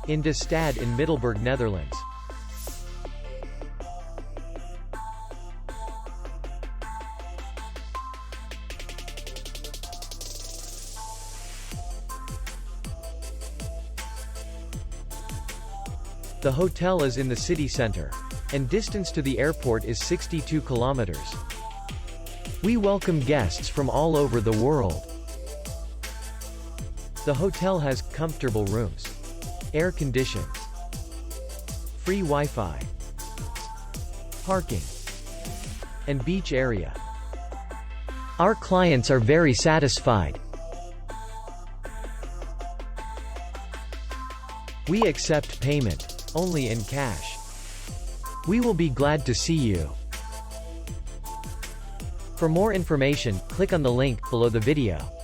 in Stad in Middelburg, Netherlands. The hotel is in the city center, and distance to the airport is 62 kilometers. We welcome guests from all over the world. The hotel has comfortable rooms, air conditioning, free Wi-Fi, parking, and beach area. Our clients are very satisfied. We accept payment only in cash. We will be glad to see you. For more information, click on the link below the video.